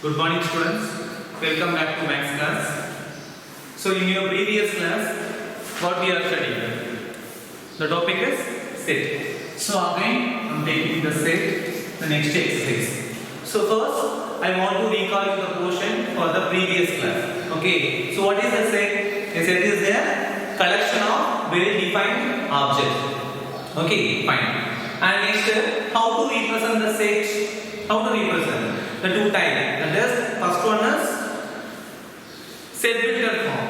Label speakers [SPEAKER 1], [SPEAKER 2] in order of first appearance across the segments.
[SPEAKER 1] Good morning students, welcome back to Max class. So in your previous class, what we are studying? The topic is set. So again, I am taking the set, the next exercise. So first, I want to recall you the portion for the previous class. Okay, so what is a set? A set is a collection of well-defined objects. Okay, fine. And next, how to represent the set? How to represent? The two types. That is, first one is set builder form,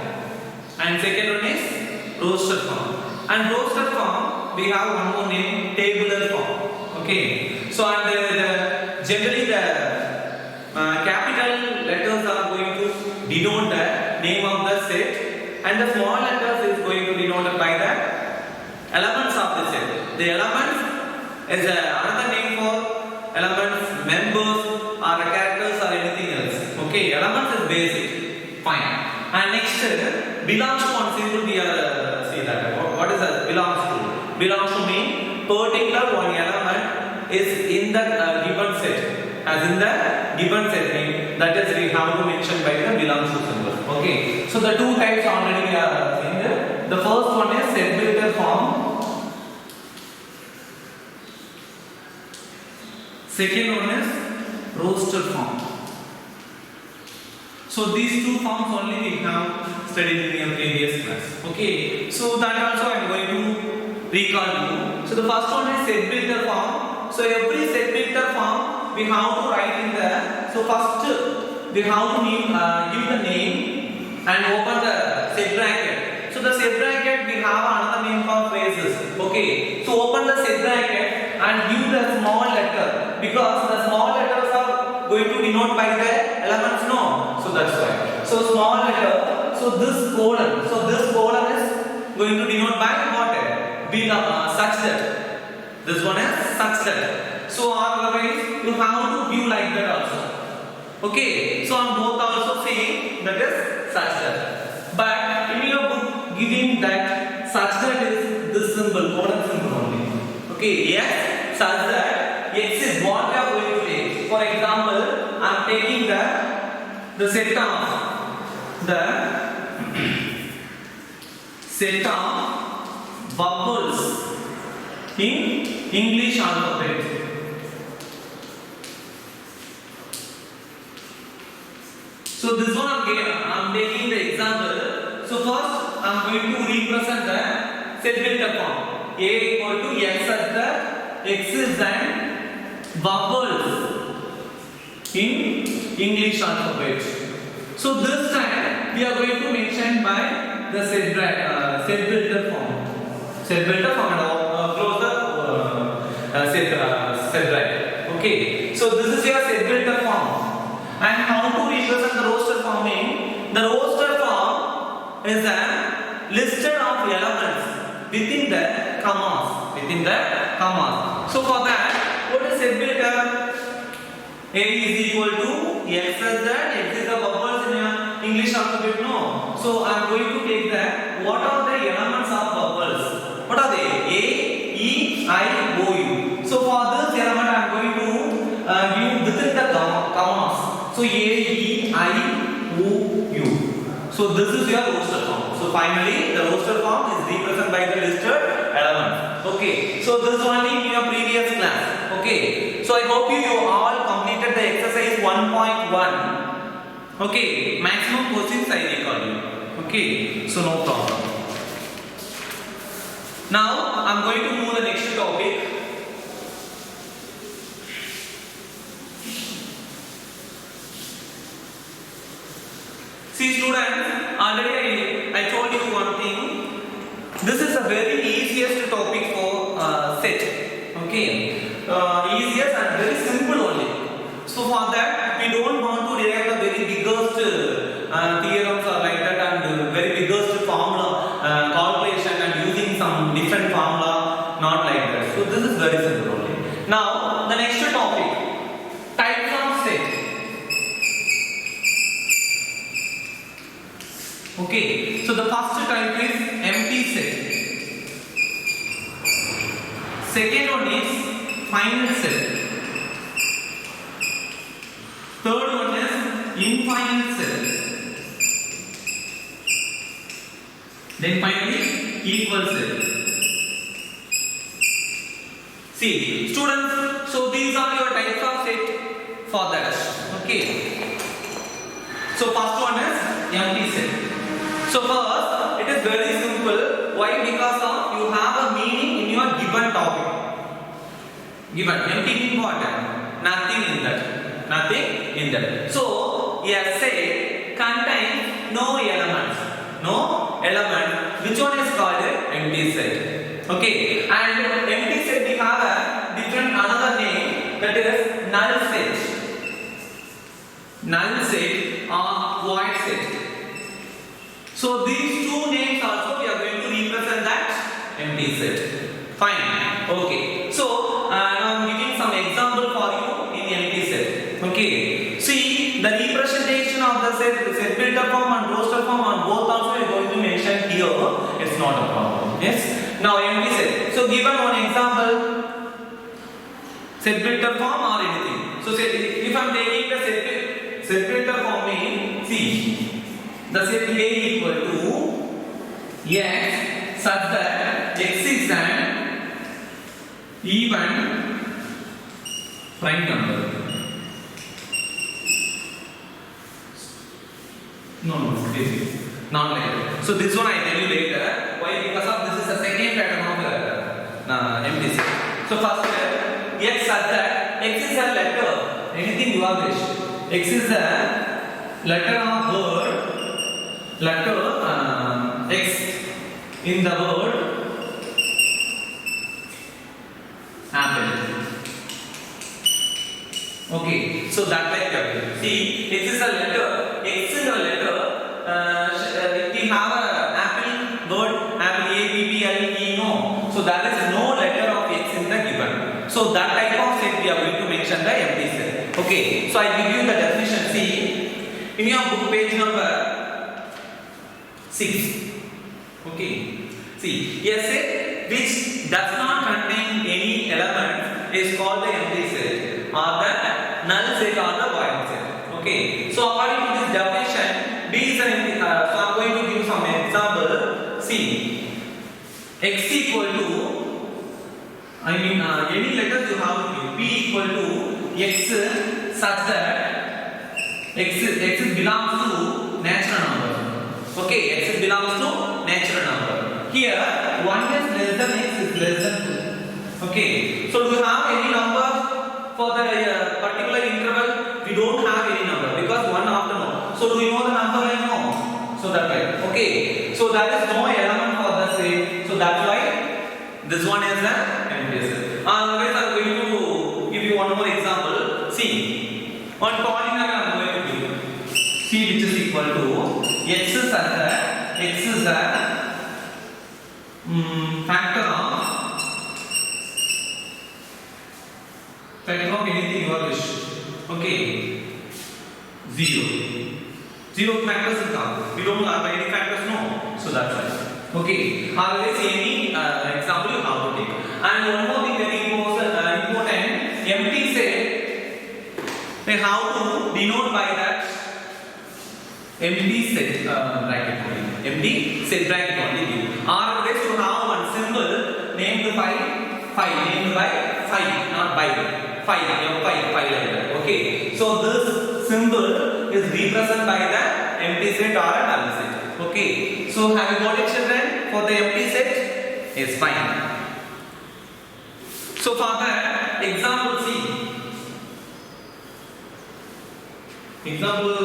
[SPEAKER 1] and second one is roster form. And roster form, we have one more name, tabular form. Okay. So and generally the capital letters are going to denote the name of the set, and the small letters is going to denote by the elements of the set. The elements is another name for elements, members, or characters, or anything else. Okay, elements is basic. Fine. And next, belongs to one symbol we are see that. What is that? Belongs to. Belongs to mean particular one element is in the given set. As in the given set mean that is we have to mention by the belongs to symbol. Okay. So the two types already we are seeing there. The first one is set builder form. Second one is roster form. So these two forms only we have studied in the previous class. Okay. So that also I am going to recall you. So the first one is set builder form. So every set builder form we have to write in the. So first we have to give the name and open the set bracket. So the set bracket we have another name for phrases. Okay. So open the set bracket and give the small letter, because the small letters are going to denote by the elements, no? So that's why. So small letter, so this colon is going to denote by what? Such that. This one is such that. So otherwise you have to view like that also. Okay. So on both also saying that is such that. But in your book giving that such that is this symbol, colon symbol only. Okay. Yes, such that x is what we are going to take. For example, I am taking the set of vowels in English alphabet. So this one I am taking the example. So first I am going to represent the set builder form. A equal to x as the x is an vowels in English alphabet. So this time we are going to mention by the set builder form. Set builder form and close the set bracket. Okay. So this is your set builder form. And how to represent the roster form? The roster form is a listed of elements within the commas. So for that, what is set builder? A is equal to x as that x is the vowels in English alphabet, no? So I am going to take that. What are the elements of vowels? What are they? A, E, I, O, U. So for this element I am going to view within the commas. So A, E, I, O, U. So this is your roster form. So finally the roster form is represented by the listed element. Okay. So this only in your previous class. Okay. So I hope you all completed the exercise 1.1. Okay. Maximum questions I recall you. Okay. So no problem. Now I am going to move the next topic. See students, already I told you one thing. This is a very easiest topic for set. Okay. Easiest and very simple only. So for that we don't want to derive the very biggest theorems or like that and very biggest formula calculation and using some different formula, not like that. So this is very simple only. Now the next topic, types of set. Okay, so the first type is empty set. Second one is final set. Third one is final set. Then finally equal set. See, students, so these are your types of set for that. Okay. So first one is empty set. So first, it is very simple. Why? Because of you have a meaning in your given topic. Given empty means what? Nothing in that. Nothing in that. So a set contains no elements. No element. Which one is called empty set? Okay. And empty set we have a different another name, that is null set. Null set or void set. So these two names also we are going to represent that empty set. Fine. Okay. So now I am giving some example for you in empty set. Okay. See, the representation of the set builder form and roster form on both also we are going to mention here. It's not a problem. Yes. Now empty set. So given one example, set builder form or anything. So say if I am taking the set builder form means, see, the set A equal to x such that x is an even prime number. No, this is not like that. So this one I tell you later. Why? Because of this is the second pattern of empty set. So first x such that x is a letter. Anything you are wish. X is a letter of word. Letter x in the word apple. Okay, so that like that. See, x is a letter. X is a letter. We have a apple word apple A B B L E no. So that is no letter of x in the given. So that type of set we are going to mention the empty set. Okay, so I give you the definition. See, in your book page number 6. Okay. See, a set which does not contain any element is called the empty set or the null set or the void set. Okay. So according to this definition, B is an empty. So I am going to give you some example. See, x equal to, any letters you have to give. B equal to x such that x belongs to natural number. Okay, x belongs to natural number. Here, 1 is less than x is less than 2. Okay, so do you have any number for the particular interval? We don't have any number because 1 after no. So do you know the number I know? So that way. Okay, so there is no element for the set. So that's why this one is the empty set. Guys, I'm going to give you one more example. See, on polynomial I'm going to give you. C which is equal to x is as x is a factor of anything you wish. Okay, 0 factors will come. We don't have any factors, no. So that's why. Okay, always any example you have to take. And one more thing very important, empty set they have to denote by that empty set bracket only. Empty set bracket only. Or this to have one symbol named by 5, named by 5, not by 5 like that. Okay. So this symbol is represented by the empty set or a null set. Okay. So have you got it, children, for the empty set? Yes, fine. So for that example, see. Example,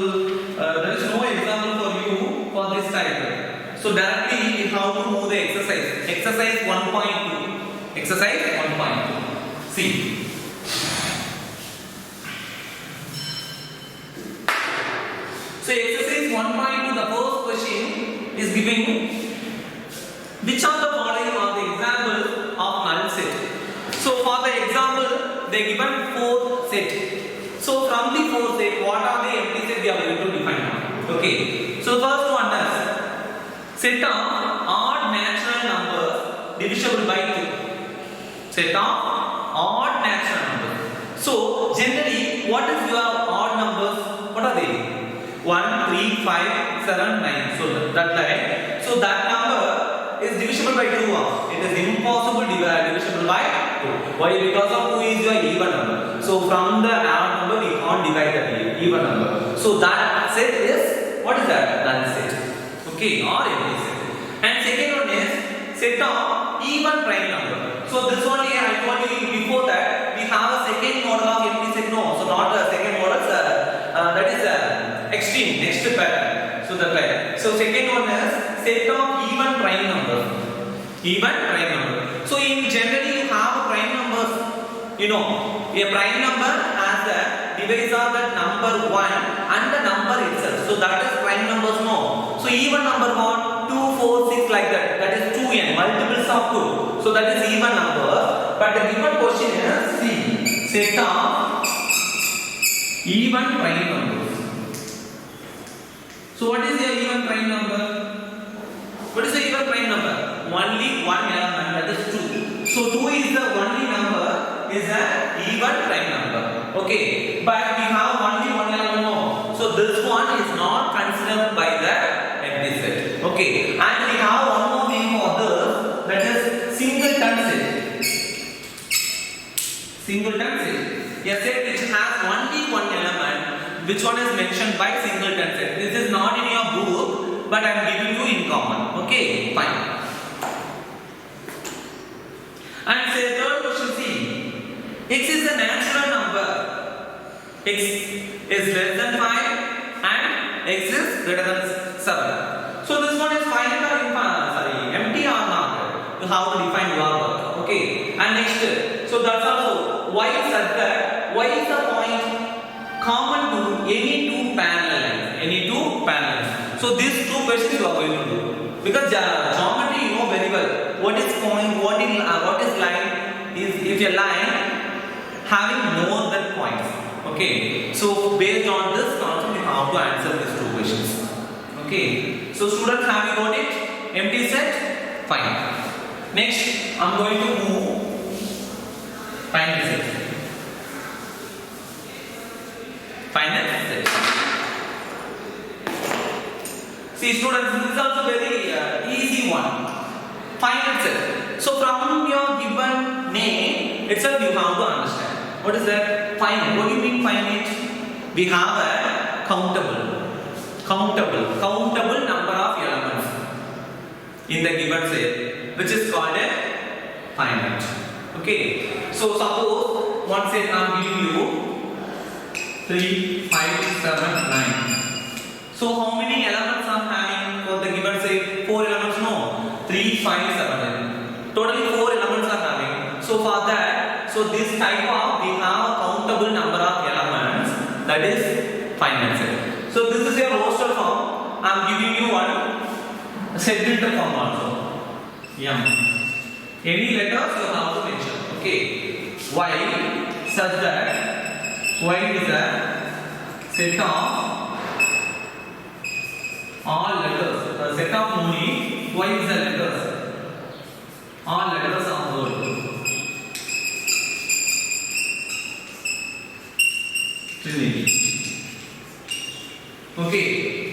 [SPEAKER 1] there is no example for you for this type. So directly we have to move the exercise. Exercise 1.2. Exercise 1.2. See. So exercise 1.2, the first question is giving which of the following are the examples of null set. So for the example, they given 4 set. So from the 4 set, what are the empty set we are going to define now? Okay. So first one is set of odd natural numbers divisible by 2. Set of odd natural numbers. So generally, what is your odd numbers? What are they? 1, 3, 5, 7, 9. So that like, so that number is divisible by 2. It is impossible divisible by 2. Why? Because of 2 is your even number. So from the odd number we can't divide the even number. So that set is, what is that? Null set. Okay, or empty set. And second one is set of even prime number. So this one here I told you before that we have a second model of empty set. No, so not the second model. That is extreme, next pattern. So that way. So second one is set of even prime number. Even prime number. So in generally you have prime numbers. You know, a prime number has the divisor that number 1 and the number itself. So that is prime numbers. No. So even number 1, 2, 4, 6 like that. That is 2n, multiples of 2. So that is even number. But the given question is C. Set of even prime numbers. So what is the even prime number? What is the even prime number? Only one element, that is 2. So 2 is the only number, is an even prime number. Okay, but we have only one element. No. So this one is not considered by the empty set. Okay, and we have one more name for this, that is singleton set. Singleton set. A set which has only one element, which one is mentioned by singleton set. This is not in your book, but I am giving you in common. Okay, fine. And say third question, see, x is a natural number. X is less than 5 and x is greater than 7. So this one is finite or empty or not? You have to define your work. Okay. And next, so that's also y is at that. Y is the point common to any two parallel lines. Any two parallel lines. So these two questions you are going to do. Because geometry you know very well. What is point? What is line? Is if a line having more than points. Okay. So based on this concept you have to answer these two questions. Okay. So students, have you got it? Empty set? Fine. Next, I am going to move finite set. Finite set. See students, this is also very easy one. Finite set. So from your given name itself you have to understand. What is that? Finite. What do you mean finite? We have a countable number of elements in the given set, which is called a finite. Okay. So suppose one set I am giving you 3, 5, 7, 9. So how many elements I am having for the given set? 4 elements? No. 3, 5, 7. Totally 4 elements are having. So for that, so this type of we have a countable number of elements, that is finite set. So this is a roster form. I am giving you one segmental form also. M. Any letters you have to mention. Okay. Y such that Y is a set of all letters. The set of only Y is a letters. All letters of whole. Trinity. Okay.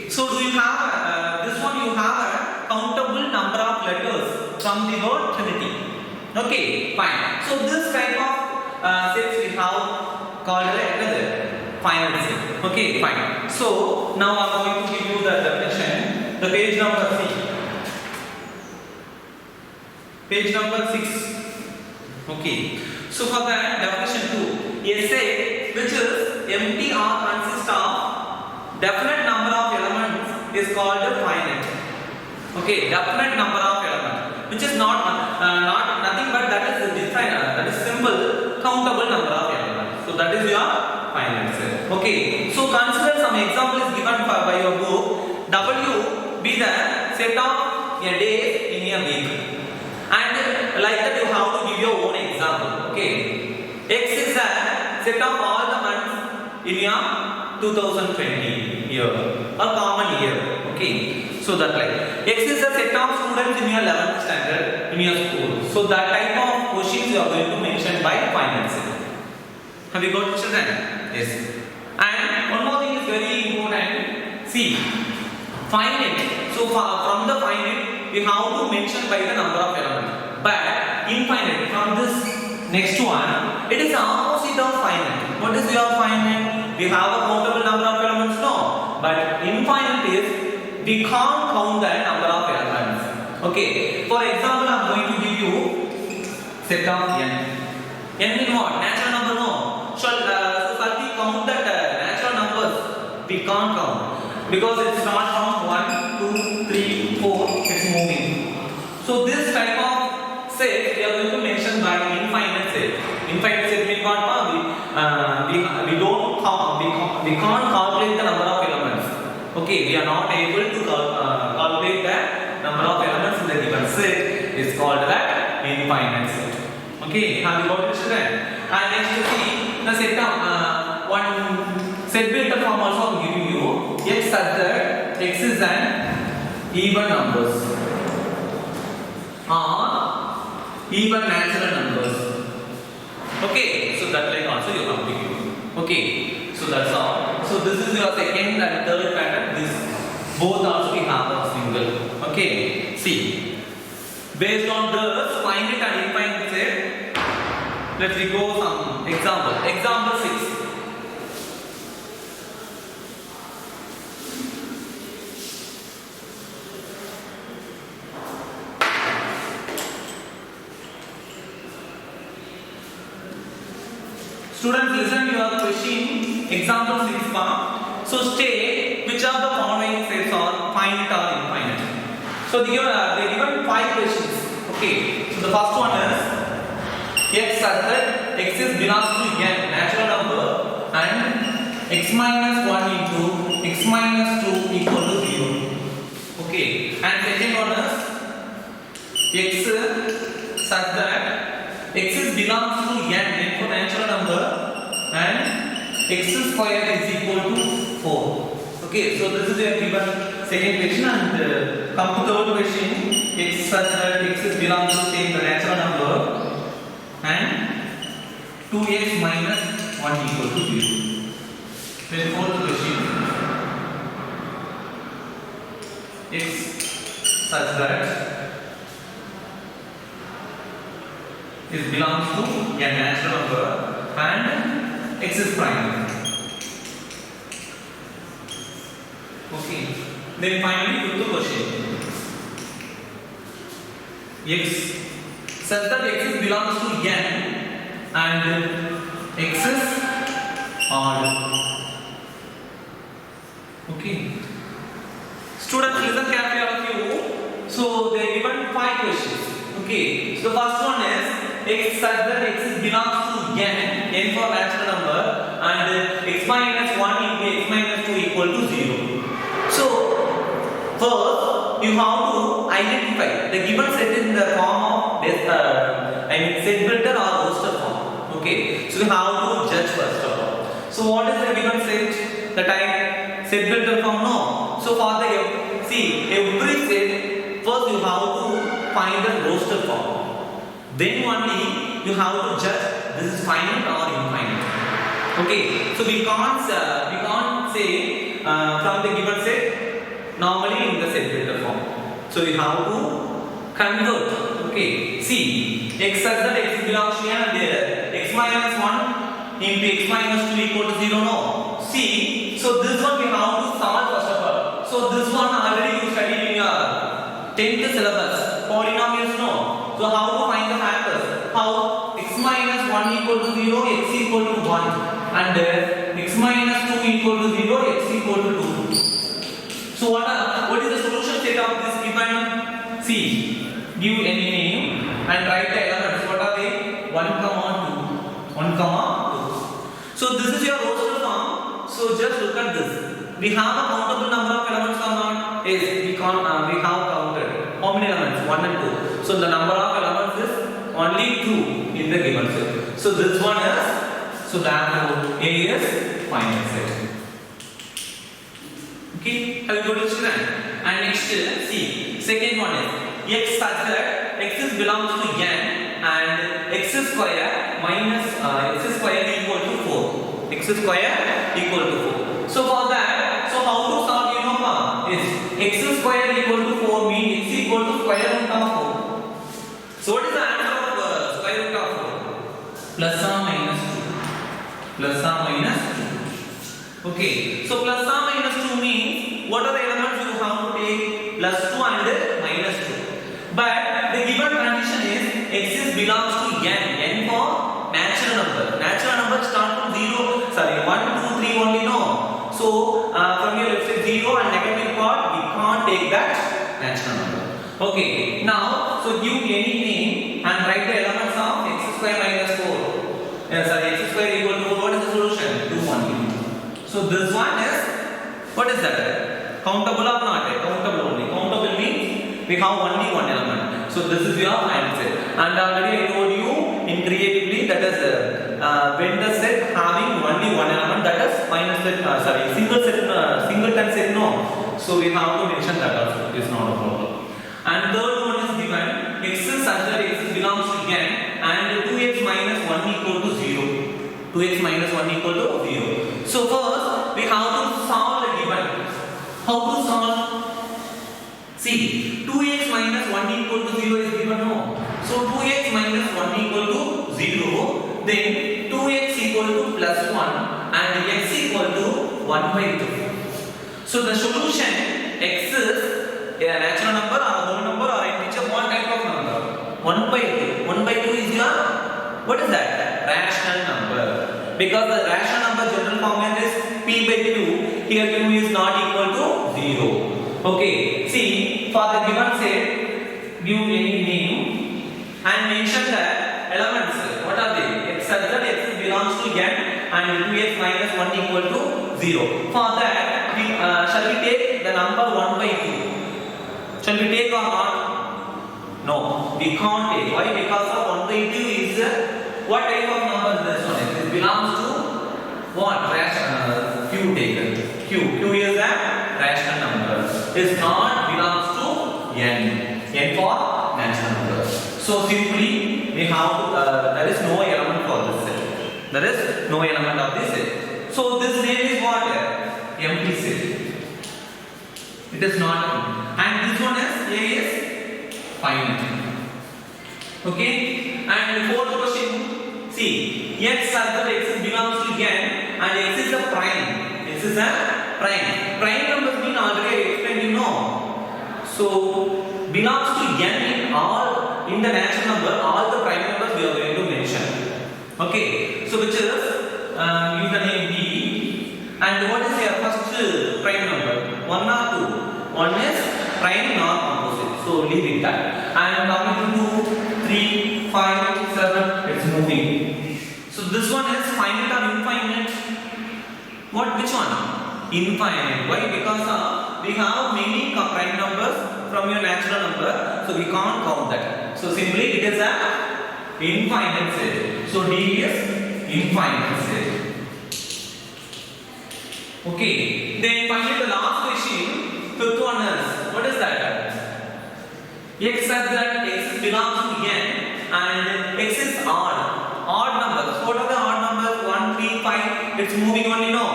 [SPEAKER 1] So do you have this one? You have a countable number of letters from the word Trinity. Okay, fine. So this type of sets we have called another finite set. Okay, fine. So now I am going to give you the definition. The page number 3. Page number 6. Okay. So for that definition 2, a set which is empty or consists of definite number of elements is called a finite. Okay, definite number of elements, which is not nothing but that is defined, that is simple countable number of elements. So that is your finite set. Okay, so consider some example is given by your book. W be the set of a day in a week, and like that you have to give your own example. Okay, X is a set of all the months in your 2020 year or common year. Okay, so that like X is a set of students in your 11th standard in your school. So that type of questions you are going to mention by finite set. Have you got children? Yes. And one more thing is very important. finite. So from the finite, we have to mention by the number of elements. But infinite, from this next one, it is the opposite of finite. What is your finite? We have a countable number of elements, no. But infinite is we can't count the number of elements. Okay. For example, I am going to give you set of n. N is what? Natural number, no. So shall we count that natural numbers? We can't count because it starts from 1, 2, 3, 4. It's moving. So this type of set we are going to mention by infinite set. Infinite set means what? We don't count. We can't calculate the number of elements. Okay, we are not able to calculate the number of elements in the given set. Is called that infinite set. Okay, have you got it, children? And next you see the set of one set built form also giving you x such that x is an even numbers or even natural numbers. Okay, so that like also you have to give. Okay, so that's all. So this is your second and third pattern. This both also we have a single. Okay, see. Based on the finite and infinite set, let's go some example. Example 6. Students, listen to your question. Example 6 form. So state which of the following sets are finite or infinite. So they given 5 questions. Okay. So the first one is x such that x is belongs to n, natural number, and x minus 1 into x minus 2 equal to 0. Okay. And second one is x such that x is belongs to n for natural number, and x square is equal to 4. Okay, so this is a given second question, and come to third question. X such that x is belongs to same the natural number, and 2x minus 1 equal to 0. Then fourth question. X such that is belongs to a natural number, and x is prime. Okay. Then finally fifth question. X such that x belongs to n and x is odd. Okay. Students, listen carefully all of you. So they given 5 questions. Okay. So the first one is x such that x belongs to n for natural number, and x minus 1 into x minus 2 equal to 0. So first you have to identify the given set in the form of set builder or roster form. Okay, so we have to judge first of all. So what is the given set? The type set builder form? No. So for the every set, first you have to find the roster form. Then only you have to judge this is finite or infinite. Okay, so we can't say from the given set normally in the set builder form. So you have to convert. Okay, see x such that x belongs to n and there x minus 1 into x minus 2 equal to 0. No. See, so this one we have to solve first of all. So this one already you studied in your 10th syllabus. Polynomials, no. So how to find the factors? How x minus 1 equal to 0, x equal to 1, and x minus 2 equal to 0, x equal to 2. So what is the solution set of this given? See, give any name and write the elements. What are they? 1, 2. 1, 2. So this is your roster form. So just look at this. We have a countable number of elements or not? Yes, we have counted. How many elements? 1 and 2. So the number of elements is only 2 in the given set. So this one is, so therefore A is finite set. Okay, have you got it, children? And next, see, second one is x such that x belongs to n and x square minus x square equal to 4. X square equal to 4. So for that, so how to solve uniform is x square equal to 4 means x equal to square root of 4. So what is the answer of square root of 4? Plus or minus 2. Plus or minus 2. Okay. So plus or minus 2 means what are the elements you have to take? Plus 2 and minus 2. But the given condition is x is belongs to n for natural number. Natural number start from 0. Sorry, 1, 2, 3 only no. So from here let's say 0 and negative part we can't take that natural number. Okay. Now so give any name and write the elements of x square minus 4. Sorry, x square equal to 4. What is the solution? 2 only. So this one is what is that? Countable or not? Countable only. Countable means we have only one element. So this is your answer. And already I told you in creatively that is when the set having only one element, that is minus set, singleton set no. So we have to mention that also. It is not a problem. And third one is given x is such that x belongs to n and 2x minus 1 equal to 0. 2x minus 1 equal to 0. So first we have to solve the given. How to solve? See, 2x minus 1 equal to 0 is given no. So 2x minus 1 equal to 0. Then 2x equal to plus 1 and x equal to 1 by 2. So the solution x is a natural number or a whole number or integer, what type of number? 1 by 2. 1 by 2 is your, what is that? Rational number. Because the rational number general formula is p by 2. Here q is not equal to 0. Okay. See, for the given set, give any name and mention the elements. What are they? X such that x belongs to n and 2x minus 1 equal to 0. For that, we shall we take the number 1 by 2? Shall we take or not? No, we can't take. Why? Because of 1 by 2 is what type of number this one is? It belongs to what? Q taken. Q is a rational number. Is not belongs to n. N for natural number. So simply we have to, there is no element for this set. There is no element of this set. So this name is what? Empty set. It is not. And this one is A is finite. Okay. And fourth question. See, x such that x belongs to n and x is a prime. X is a prime. Prime numbers mean already I explained you know. So belongs to n in the natural number, all the prime numbers we are going to mention. Okay. So which is you can name b. And what is your first prime number? 1 or 2? 1 is prime not composite. So leave it that. And coming to 2, 3, 5, 7, it's moving. So this one is finite or infinite? Which one? Infinite. Why? Because we have many prime numbers from your natural number, so we can't count that. So simply it is a infinite set. So D is infinite set. Okay. Then finally the last question, fifth one is what is that? X such that x belongs to n and x is odd. Odd numbers. What are the odd numbers? 1, 3, 5. It's moving only no.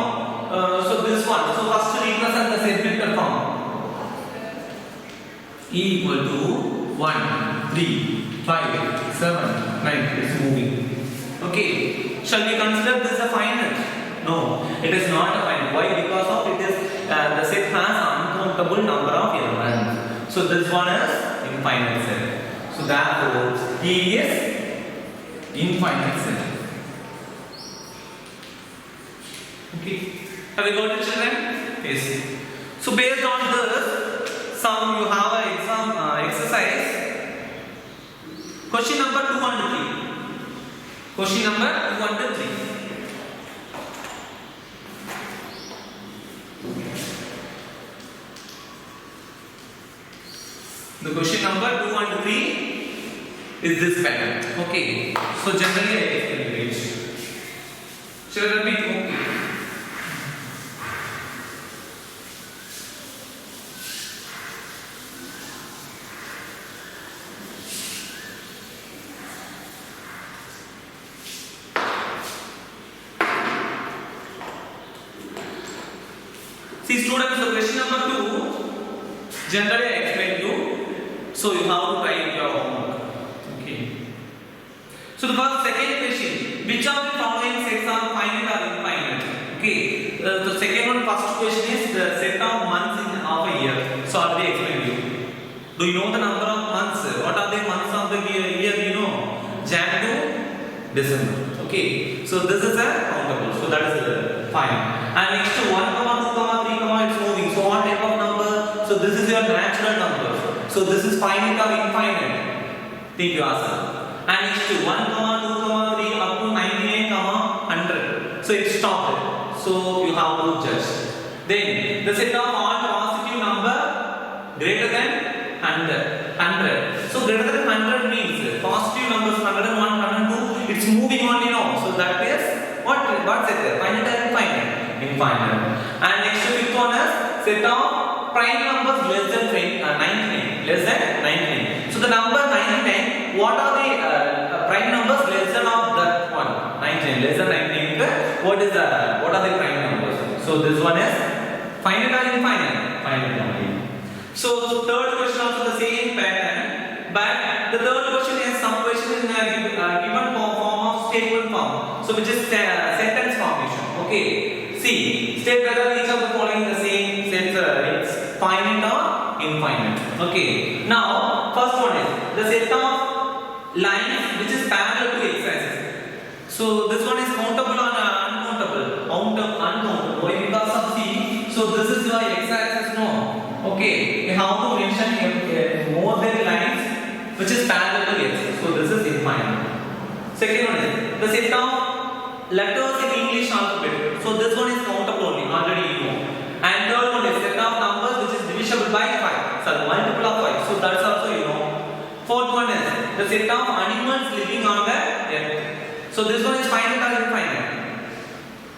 [SPEAKER 1] So this one. So first represent the set vector form. E equal to 1, 3, 5, 7, 9. It's moving. Okay. Shall we consider this a finite? No, it is not a finite. Why? Because of it is the set has uncountable number of elements. So this one is infinite set. So therefore E is infinite set. Okay. Have you got it, children? Yes. So based on this, some you have an exam exercise. Question number 2 and 3. Question number 2 and 3. The question number 2 and 3 is this pattern. Okay. So generally I explain it. Shall I repeat? Okay. See students, the question number 2. Generally, I explain you. So you have to write your homework. Okay. So the first second question: which of the following sets are finite or infinite? Okay. The second one, first question is the set of months in half a year. So I will explain you. Do you know the number of months? What are the months of the year? You know, Jan to December. Okay. So this is a countable. So that is fine. And next to 1, 2, 3, it's moving. So what type of number? So this is your natural number. So this is finite or infinite? Think you answer. And next to 1, 2, 3 up to 99, 100. So it stopped. So you have to judge. Then the set of all positive number greater than 100. So greater than 100 means positive numbers 101, 102. It's moving on, you know. So that is what set there? Finite or infinite? Infinite. And next to fifth one is set of prime numbers less than 99. Less than 99. So the number 99. What are the prime numbers less than of that one? 99. Less than 99. What are the prime numbers? So this one is finite or infinite? Finite only. So third question also the same pattern, but the third question is some question in given form of statement form. So which is sentence formation. Okay. See, state whether each of the following the same sets it's finite or infinite. Okay. Now first one is the set of lines which is parallel to x-axis. So this one is countable or uncountable? Uncountable. Why? Because of C. So this is your x-axis, no. Okay, you have to mention more than lines which is parallel to x. So this is infinite. Second one is the set of letters in English alphabet. So this one is countable only, already you know. And third one is set of numbers which is divisible by 5. So multiple of 5. So that's also you know. Fourth one is the set of animals living on the earth. So this one is finite or infinite?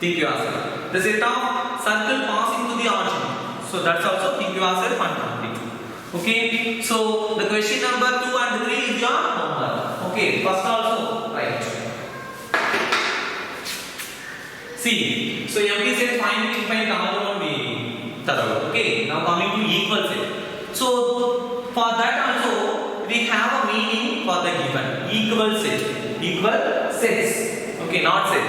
[SPEAKER 1] Think you answer. The set of circle passing to the origin. So that's also think you answer fundamentally. Okay. So the question number 2 and 3 is your homework. Okay. First also right. See. So MD said finite, infinite, another one we thorough. Okay. Now coming to equal set. So for that also we have a meaning for the given equal set. Equal sets. Okay. Not set.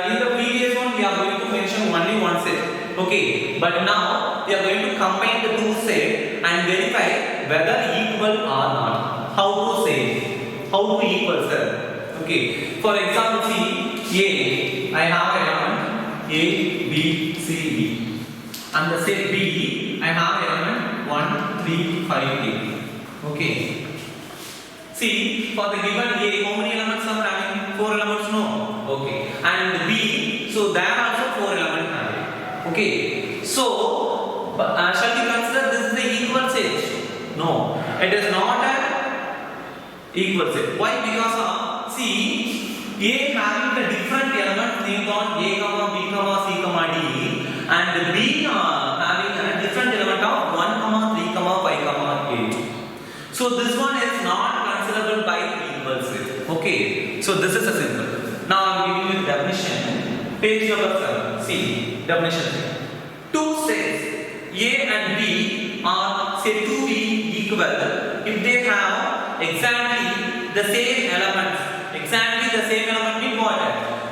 [SPEAKER 1] In the previous one we are going to mention only one set. Okay, but now we are going to combine the two sets and verify whether equal or not. How to say? How to equal, sir? Okay. For example, see A. I have element A, B, C, D, and the set B. I have element 1, 3, 5, 8. Okay. See, for the given A, how many elements are having? 4 elements, no. Okay. And B, so there are also 4 elements having. Okay. So, shall we consider this is the equal set? No. It is not an equal set. Why? Because see, A having the different elements named on A, B, C, D, and B having a different element of 1, 3, 5, 8. So this one is not considerable by equal set. Okay. So this is a simple. Now I am giving you the definition. Page number 7. See, definition. Two sets A and B are said to be equal if they have exactly the same elements. Exactly the same element means what?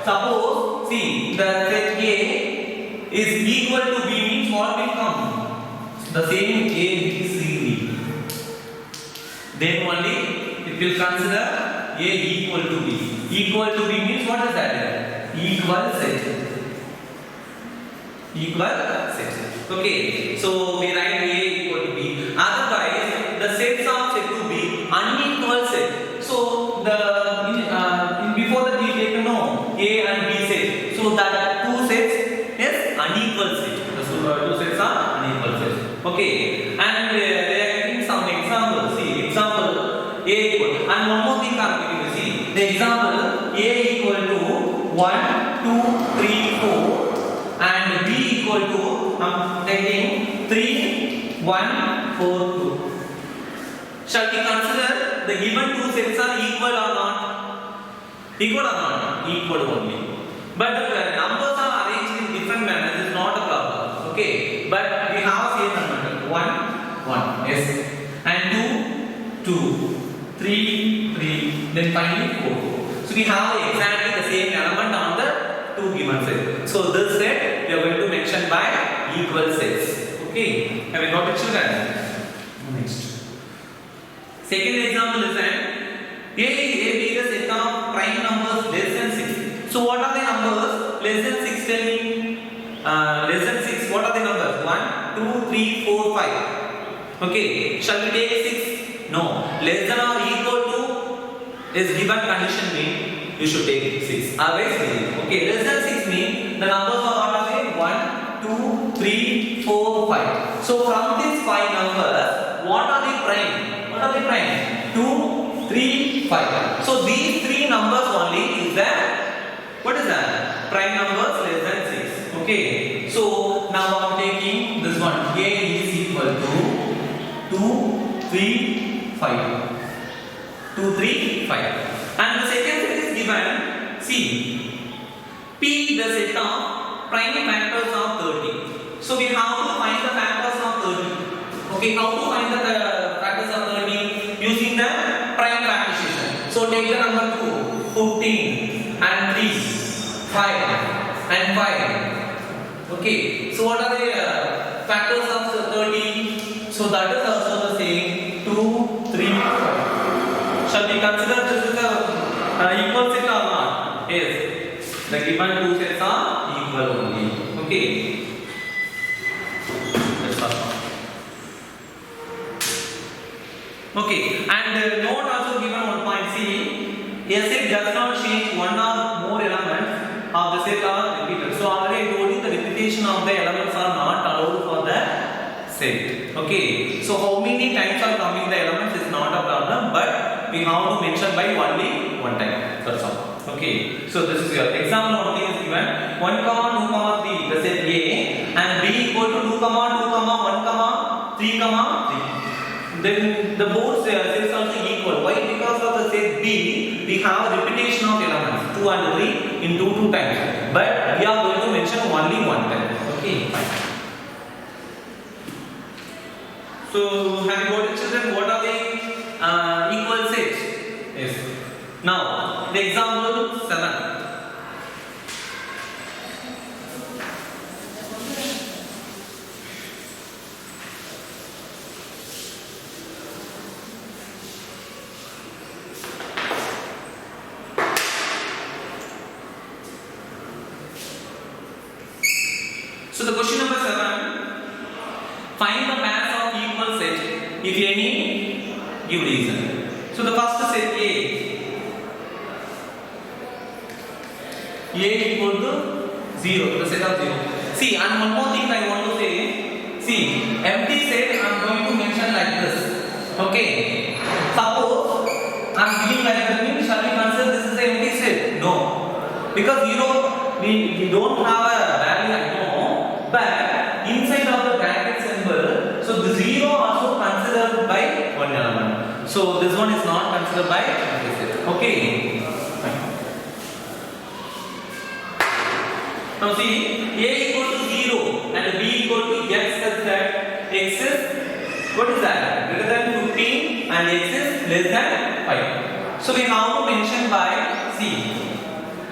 [SPEAKER 1] Suppose, see, the set A is equal to B means what will come? The same A, B, C, D. Then only it will consider A equal to B. Equal to B means what is that? Equal set. Equal set. Okay. So we write A equal to B. Otherwise, the sets are said to be unequal set. So the before that we take to know A and B set. So that two sets is unequal set. The two sets are unequal sets. Okay. And they are giving some examples. See, example A equal. And one more thing I am giving you. See, the example A equal to 1, 2, 3, 4, and B equal to I am taking 3, 1, 4, 2. Shall we consider the given two sets are equal or not? Equal or not? Equal only. But the numbers are arranged in different manners. It is not a problem. Okay. But we have same number 1, Yes. And 2, 2. 3, 3. Then finally 4. So we have exactly the same element on the two given sets. So this set we are going to mention by equal sets. Okay. Have you got it, children? Next. Second example is that A is a set of prime numbers less than 6. So what are the numbers less than 6? Tell me. Less than 6. What are the numbers? 1, 2, 3, 4, 5. Okay. Shall we take 6? No. Less than or equal to is given condition mean you should take 6. Otherwise, okay. Less than 6 mean the numbers are what are they? 1, 2, 3, 4, 5. So from these 5 numbers, what are the prime? What are the prime? 2, 3, 5. So these 3 numbers only is that. What is that? Prime numbers less than 6. Okay. So now I am taking this one. A is equal to 2, 3, 5. 2, 3, 5. And the second set is given. See, P the set of prime factors of 30. So we have to find the factors of 30. Okay, how to find the factors of 30? Using the prime factorization. So take the number 2, 14, and 3, 5, and 5. Okay, so what are the factors of 30? So that is also the same. 2, 3, 5. Shall we consider this is the equal set or not? Yes. The given two sets are equal only. Okay. That's all. Okay. And note also given one point. See, a set does not change one or more elements of the set are repeated. So already I told you the repetition of the elements are not allowed for the set. Okay. So how many times are coming the elements is not a problem, but we have to mention by only one time. That's all. Okay. So this is your example. One thing is given 1, 2, 3. The set A and B equal to 2, 2, 1, 3, 3. Then the both sets also equal. Why? Because of the set B, we have repetition of elements 2 and 3 in 2 times. But we are going to mention only one time. Okay. Fine. So have you got it, children? What are the equal sets? Yes. Now the example 7. So the question number 7. Find the pairs of equal set. If any, give reason. So the first set A. A equal to 0. The set of 0. See, and one more thing I want to say. See, empty set I am going to mention like this. Okay. Suppose I am giving like that. Means shall we consider this is an empty set? No. Because we don't have a value I know. But inside of the bracket symbol, so the 0 also considered by one element. So this one is not considered by empty set. Okay. Now see, A equal to 0 and B equal to x such that x is, what is that? Greater than 15 and x is less than 5. So we have to mention by C.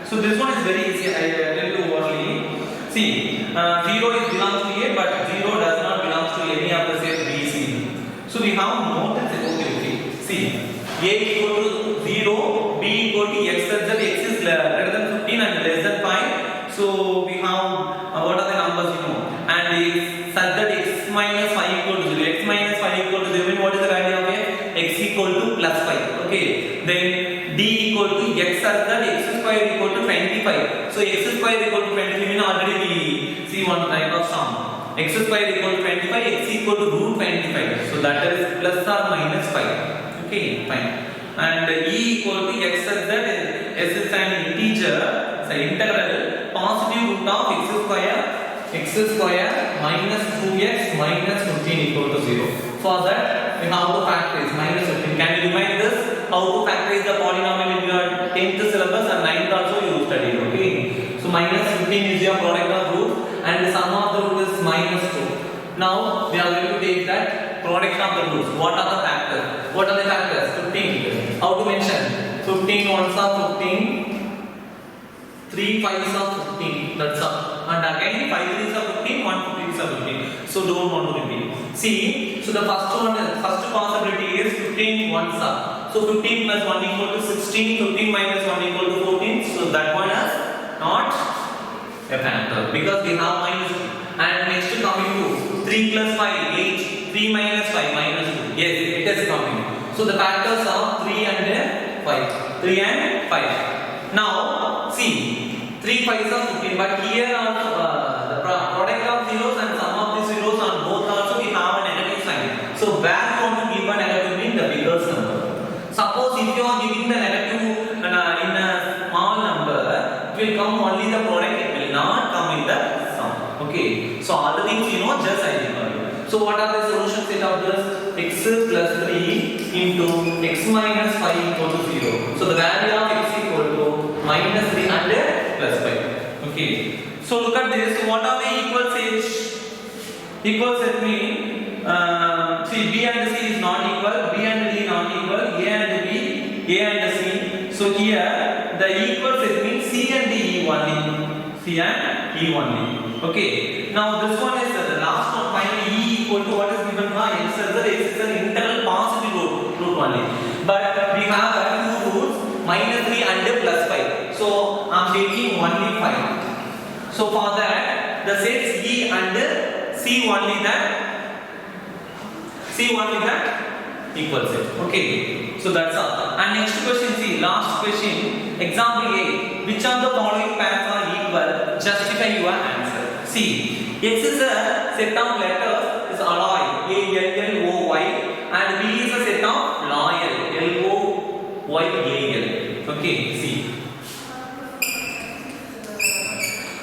[SPEAKER 1] So this one is very easy. I tell you only. See, 0 is belongs to A, but 0 does not belongs to any of the set B, C. So we have more than set. Okay. See, A equal to 0, B equal to x such that x is greater than 15 and less than 5. So we have what are the numbers you know, and such that x minus 5 equal to 0. X minus 5 equal to 0. What is the value of A? X equal to plus 5. Okay. Then D equal to x such that x square equal to 25. So x square equal to 25 mean already we see one type of sum. X square equal to 25, x equal to root 25. So that is plus or minus 5. Okay, fine. And E equal to x such that s is an integer, so integral positive root of x square minus 2x minus 15 equal to 0. For that we have to factorize minus 15. Can you remind this? How to factorize the polynomial in your 10th syllabus and 9th also you studied. Okay. So minus 15 is your product of root and the sum of the root is minus 2. Now we are going to take that product of the roots. What are the factors? What are the factors? 15. How to mention? 15 ones are 15. 3 5s are 15. That's all. And again 5 3s are 15. 1 3s are 15. So don't want to repeat. See. So the first possibility is 15 ones are. So 15 plus 1 equal to 16. 15 minus 1 equal to 14. So that one is not a factor because we have minus 2. And next coming to 3 plus 5 8. 3 minus 5 minus 2. Yes, it is coming. So the factors are 3 and 5. 3 and 5. Now see 3 5s are 15. But here also the product of zeros and sum of the zeros on both also we have a negative sign. So where you want to give a negative mean the biggest number. Suppose if you are giving the negative in a small number, it will come only the product, it will not come in the sum. Okay. So all the things you know just identify. So what are the solution set of this? X plus 3 into x minus 5 equal to 0. So the value of x equal to minus 3 and plus 5. Okay. So look at this. So what are the equal sets? Equal set mean see B and C is not equal, B and D not equal, A and B, A and C. So here the equal set means C and D only. C and E only. Okay. Now this one is the last one finally E equal to what is given by X is an internal positive root only. But we have two roots minus 3 and plus 5. So I am taking only 5. So for that the sets E and C only that equal set. Okay. So that's all. And next question, see, last question. Example A. Which of the following pairs are equal? Justify your answer. See, X is a set of letters is alloy. A-L-L-O-Y. And B is a set of loyal. L-O-Y-A-L. Okay. See.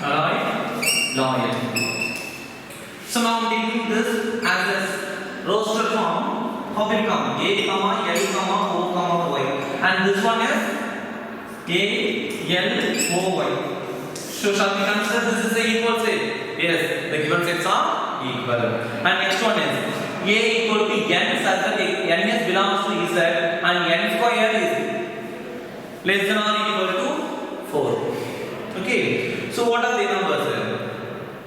[SPEAKER 1] Alloy, loyal. So now I'm taking this as a roster form. How will come? A, L, O, Y. And this one is A, L, O, Y. So shall we consider this is the equal set? Yes, the given sets are equal. And next one is A equal to N such that N belongs to Z and N square is less than or equal to 4. Okay. So what are the numbers?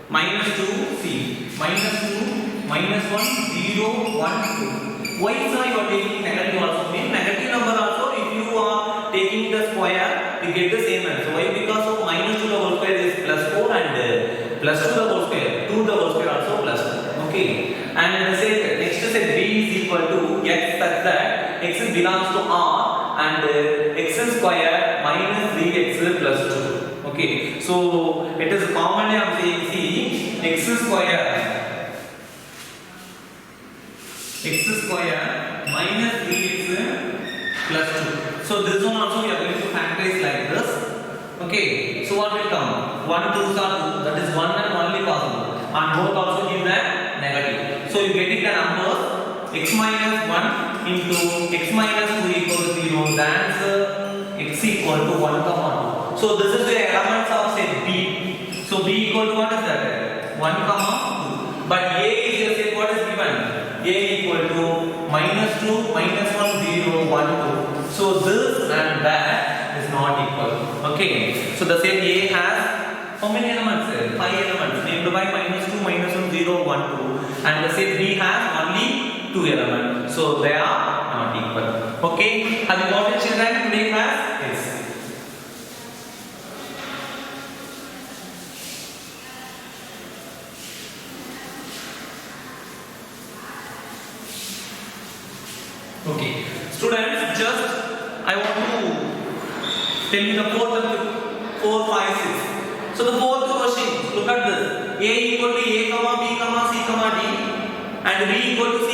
[SPEAKER 1] Minus 2, see. Minus 2, minus 1, 0, 1, 2. Why sir you are taking negative also? Mean negative number also if you are taking the square you get the same answer. Why? Because of minus 2 the whole square is plus 4 and plus 2 the whole square. 2 the whole square also plus 2. Okay. And say next set B is equal to X such that X belongs to R and X square minus 3X plus 2. Okay. So it is commonly I am saying see X square minus 3x plus 2. So this one also we are going to factorize like this. Okay. So what will come? 1 2s are 2. That is 1 and only possible. And both also give that negative. So you get it the numbers x minus 1 into x minus 2 equals 0. The answer x equal to 1, 2. So this is the elements of set B. So B equal to what is that? 1, 2. But A is your set what is given? A equal to minus 2, minus 1, 0, 1, 2. So this and that is not equal. Okay. So the set A has how many elements? 5 elements named by minus 2, minus 1, 0, 1, 2. And the set B has only 2 elements. So they are not equal. Okay. Have you got it children today class? Yes. Okay, students, just I want to tell you the fourth and 4, 5, 6. So the fourth question, look at this. A equal to A, B, C, D, and B equal to C,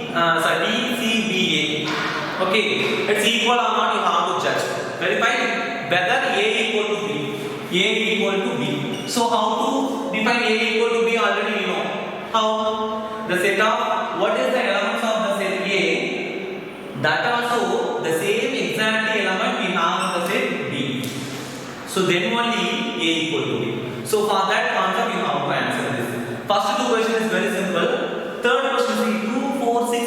[SPEAKER 1] D, C, B, A. Okay, it's equal or not, you have to judge. Verify whether A equal to B, A equal to B. So how to define A equal to B already you know. How? The set of, what is the elements of the set A? That also the same exact element we have in the set B. So then only A equal to B. So for that concept you have to answer this. First two questions is very simple. Third question is 2, 4, 6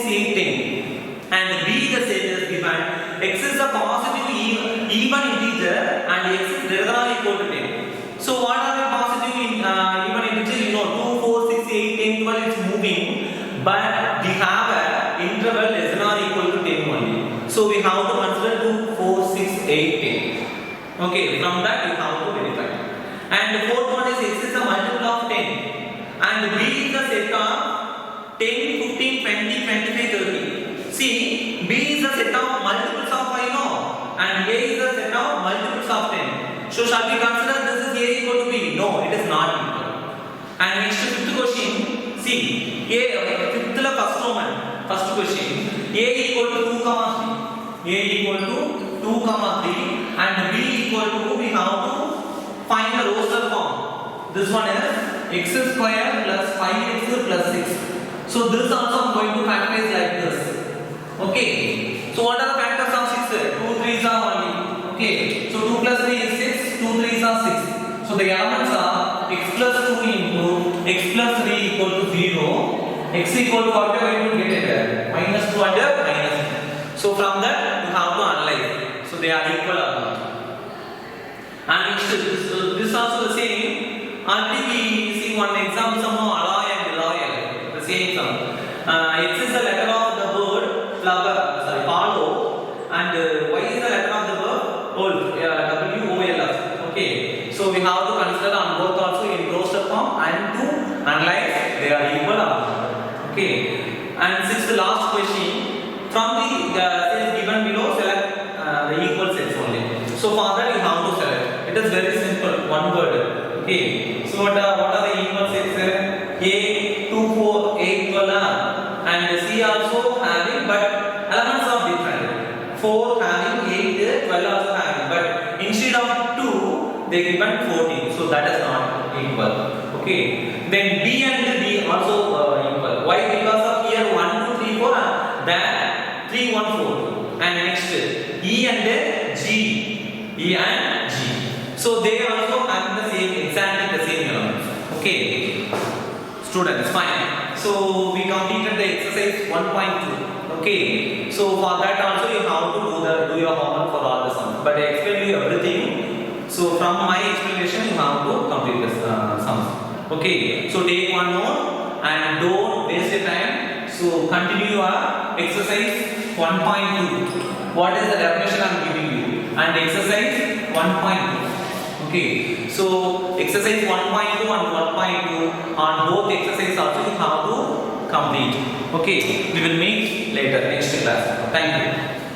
[SPEAKER 1] And the fourth one is x is a multiple of 10. And b is the set of 10, 15, 20, 25, 30. See, b is the set of multiples of 5, no? And a is the set of multiples of 10. So shall we consider this is a equal to b? No, it is not equal. And next fifth question, see, a fifth first Roman, first question, a equal to 2 comma 3, a equal to 2 comma 3, and b equal to, we have to find the roster form. This one is x square plus 5x plus 6. So this also I'm going to factorize like this. Okay. So what are the factors of 6? 2 3s are only. Okay. So 2 plus 3 is 6. 2 3s are 6. So the elements are x plus 2 into x plus 3 equal to 0. X equal to what we are going to get it? Minus 2 under minus. So from that you have to analyze. So they are equal or not. And this also the same. Already we see one example somehow alloy and loyal. The same sum. X is the letter of the bird, flower, sorry, follow, and Y is the letter of the bird, wolf, W-O-L-F. Okay. So we have to consider on both also in roster form and to analyze they are equal or not. Okay. And since the last question, from the sets given below, select the equal sets only. So for that you have to select. It is very simple, one word. Okay. So what are the equal sets? A 2 4 8 12 and C also having, but elements are different. 4 having, 8 12 also having, but instead of 2 they given 14. So that is not equal. Okay. Then B and D also equal. Why? Because of here 1 2 3 4 then 3 1 4. And next E and G. E and G. So they also have the same, exactly the same elements. Okay. Students, fine. So we completed the exercise 1.2. Okay. So for that also you have to do your homework for all the sums. But I explained you everything. So from my explanation you have to complete the sums. Okay. So take one note and don't waste your time. So continue your exercise 1.2. What is the definition I am giving you? And exercise 1.2. Okay, so exercise 1.2 and 1.2 on both exercises also you have to complete. Okay, we will meet later next class. Thank you.